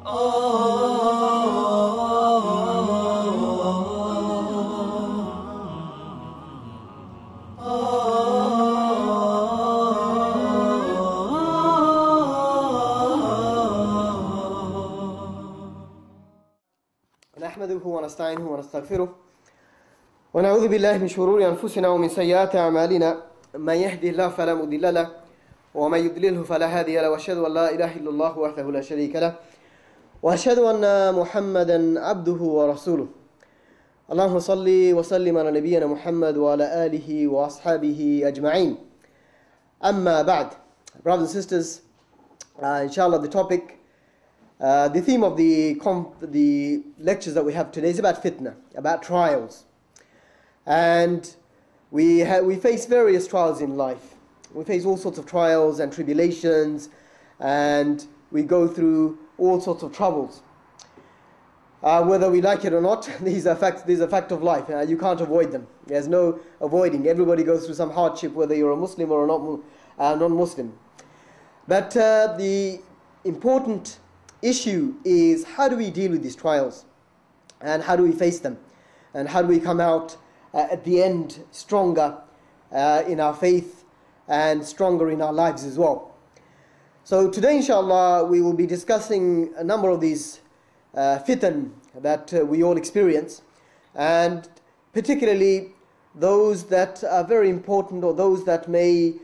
نحمده ونستعينه ونستغفره ونعوذ بالله من شرور أنفسنا ومن سيئات أعمالنا من يهده الله فلا مضل له ومن يضلله فلا هادي له وأشهد أن لا إله إلا الله وحده لا شريك له وأشهد أن محمدا عبده ورسوله اللهم صل وسلم على نبينا محمد وعلى آله وأصحابه أجمعين. أما بعد, brothers and sisters, inshallah the topic, the theme of the lectures that we have today is about fitnah, about trials. And we face various trials in life. We face all sorts of trials and tribulations, and we go through all sorts of troubles. Whether we like it or not, these are a fact of life. You can't avoid them. There's no avoiding. Everybody goes through some hardship, whether you're a Muslim or a non-Muslim. But the important issue is, how do we deal with these trials? And how do we face them? And how do we come out at the end stronger in our faith and stronger in our lives as well? So today, inshallah, we will be discussing a number of these fitan that we all experience, and particularly those that are very important, or those that may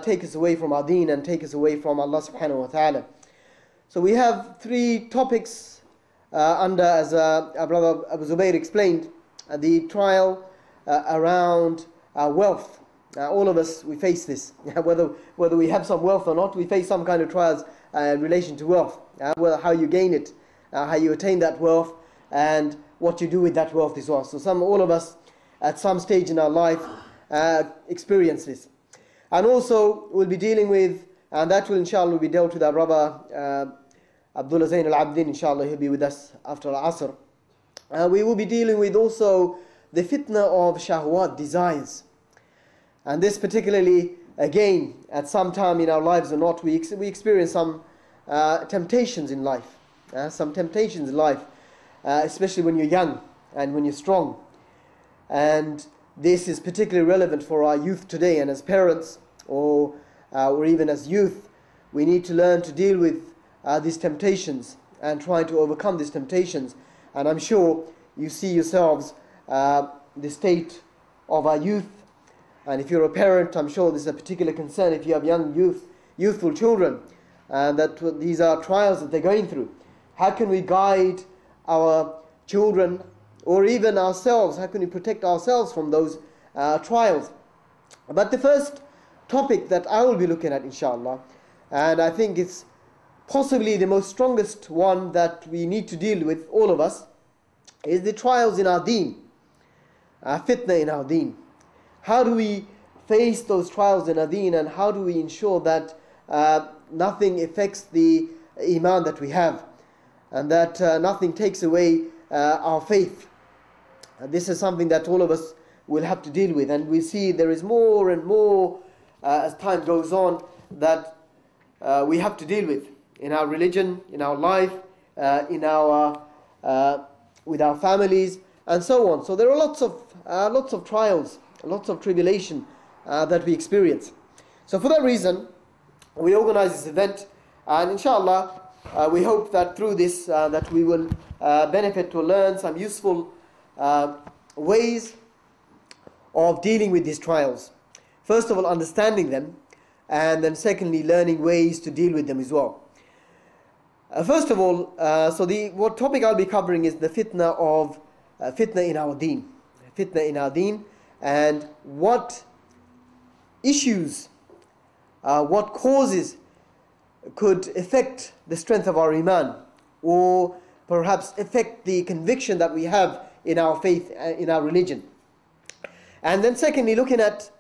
take us away from our deen and take us away from Allah subhanahu wa ta'ala. So we have three topics under, as our brother Abu Zubayr explained, the trial around wealth. All of us, we face this. Whether we have some wealth or not, we face some kind of trials in relation to wealth. How you gain it, how you attain that wealth, and what you do with that wealth as well. So all of us, at some stage in our life, experience this. And also, we'll be dealing with, and that will inshallah be dealt with our brother Abdullah Zain al-Abdin, inshallah, he'll be with us after Asr. We will be dealing with also the fitna of shahwat, desires. And this particularly, again, at some time in our lives or not, we experience some temptations in life. Especially when you're young and when you're strong. And this is particularly relevant for our youth today, and as parents or even as youth, we need to learn to deal with these temptations and try to overcome these temptations. And I'm sure you see yourselves the state of our youth, and if you're a parent, I'm sure this is a particular concern if you have young youthful children, and that these are trials that they're going through. How can we guide our children, or even ourselves? How can we protect ourselves from those trials? But the first topic that I will be looking at, inshallah, and I think it's possibly the most strongest one that we need to deal with, all of us, is the trials in our deen, fitna in our deen. How do we face those trials in our deen, and how do we ensure that nothing affects the iman that we have, and that nothing takes away our faith? This is something that all of us will have to deal with, and we see there is more and more as time goes on that we have to deal with in our religion, in our life, with our families, and so on. So there are lots of trials, lots of tribulation that we experience. So for that reason, we organize this event, and inshallah, we hope that through this that we will benefit to learn some useful ways of dealing with these trials. First of all, understanding them, and then secondly, learning ways to deal with them as well. First of all, what topic I'll be covering is the fitna in our deen. Fitna in our deen, and what issues, what causes could affect the strength of our iman, or perhaps affect the conviction that we have in our faith, in our religion. And then secondly, looking at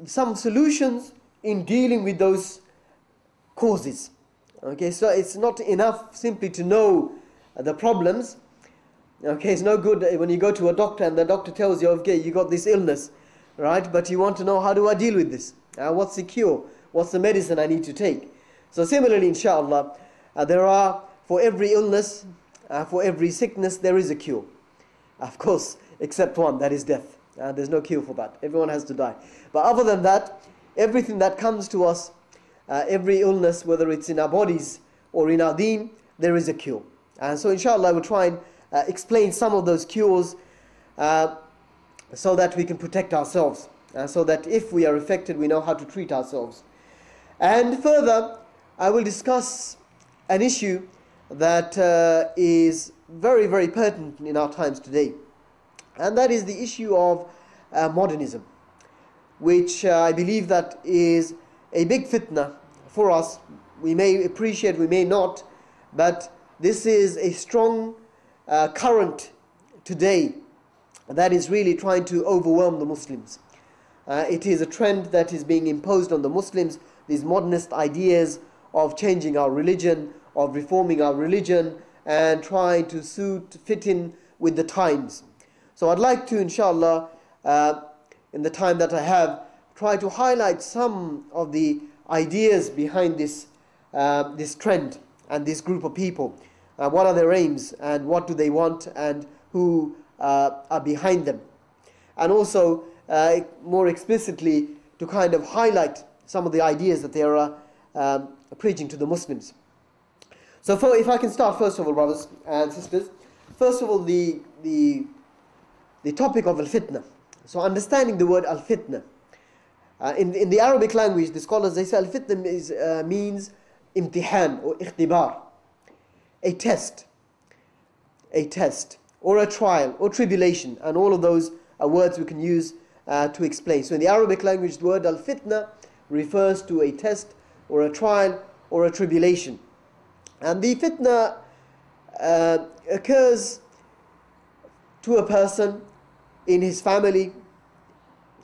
some solutions in dealing with those causes. Okay, so it's not enough simply to know the problems. Okay, it's no good when you go to a doctor and the doctor tells you, okay, you got this illness, right? But you want to know, how do I deal with this? What's the cure? What's the medicine I need to take? So similarly, inshallah, there are for every illness, for every sickness, there is a cure. Of course, except one, that is death. There's no cure for that. Everyone has to die. But other than that, everything that comes to us, every illness, whether it's in our bodies or in our deen, there is a cure. And so inshallah, I will try and explain some of those cures so that we can protect ourselves. So that if we are affected, we know how to treat ourselves. And further, I will discuss an issue that is very, very pertinent in our times today. And that is the issue of modernism, which I believe that is a big fitna for us. We may appreciate, we may not, but this is a strong current today that is really trying to overwhelm the Muslims. It is a trend that is being imposed on the Muslims, these modernist ideas of changing our religion, of reforming our religion, and trying to fit in with the times. So I'd like to, inshallah, in the time that I have, try to highlight some of the ideas behind this trend and this group of people. What are their aims, and what do they want, and who are behind them. And also, more explicitly, to kind of highlight some of the ideas that they are preaching to the Muslims. So if I can start, first of all, brothers and sisters, first of all, the topic of al-fitnah. So understanding the word al-fitnah. In the Arabic language, the scholars, they say al-fitnah means imtihan or ikhtibar, a test, or a trial, or tribulation, and all of those are words we can use to explain. So in the Arabic language, the word al-fitnah refers to a test, or a trial, or a tribulation. And the fitnah occurs to a person in his family,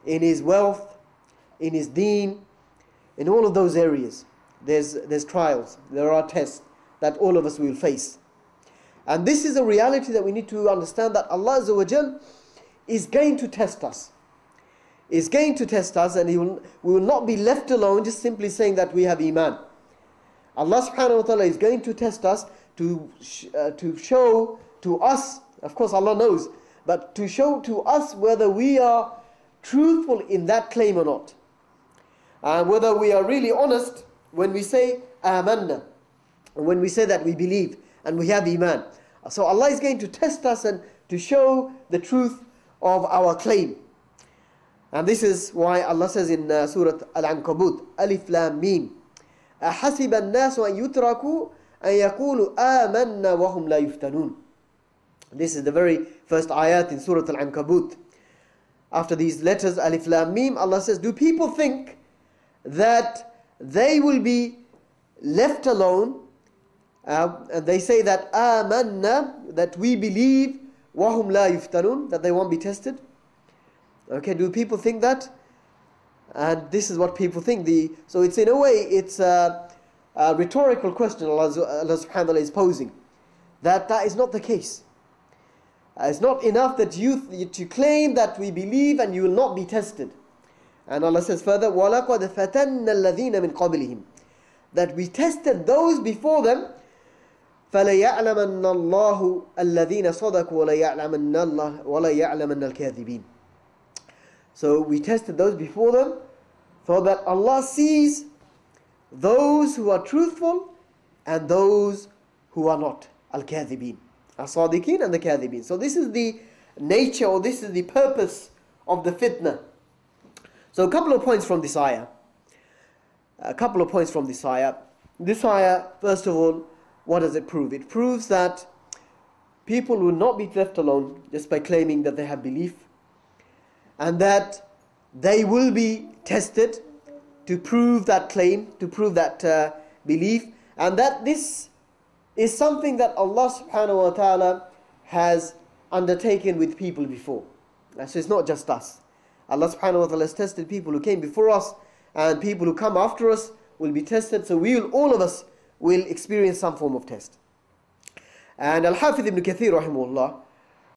in his wealth, in his deen, in all of those areas. There's trials, there are tests that all of us will face. And this is a reality that we need to understand, that Allah Azza wa Jal is going to test us. Is going to test us, and we will not be left alone just simply saying that we have Iman. Allah subhanahu wa ta'ala is going to test us to show to us, of course Allah knows, but to show to us whether we are truthful in that claim or not. Whether we are really honest when we say amanna, when we say that we believe and we have Iman. So Allah is going to test us and to show the truth of our claim. And this is why Allah says in Surah Al-Ankabut, Alif Lam Mim, أَحَسِبَ النَّاسُ أَن يُتْرَكُوا أَن يَقُولُوا آمَنَّا وَهُمْ لَا يُفْتَنُونَ. This is the very first ayat in Surah Al-Ankabut. After these letters, Alif Lam Mim, Allah says, do people think that they will be left alone? And they say that آمَنَّا, that we believe, وَهُمْ لَا يُفْتَنُونَ, that they won't be tested. Okay, do people think that? And this is what people think. So it's in a way, it's a rhetorical question Allah subhanahu wa ta'ala is posing. That is not the case. It's not enough that you claim that we believe and you will not be tested. And Allah says further, وَلَقَدْ فَتَنَّ الَّذِينَ مِنْ قَبْلِهِمْ, that we tested those before them. فَلَيَعْلَمَنَّ اللَّهُ الَّذِينَ صَدَقُوا وَلَيَعْلَمَنَّ الْكَاذِبِينَ. So we tested those before them, so that Allah sees those who are truthful and those who are not. Al-Kadhibin, As-Sadiqeen and the Kadhibin. So this is the nature, or this is the purpose of the fitna. So a couple of points from this ayah. This ayah, first of all, what does it prove? It proves that people will not be left alone just by claiming that they have belief, and that they will be tested to prove that claim, to prove that belief, and that this is something that Allah subhanahu wa ta'ala has undertaken with people before. So it's not just us. Allah subhanahu wa ta'ala has tested people who came before us, and people who come after us will be tested. So all of us will experience some form of test. And Al-Hafidh ibn Kathir rahimahullah,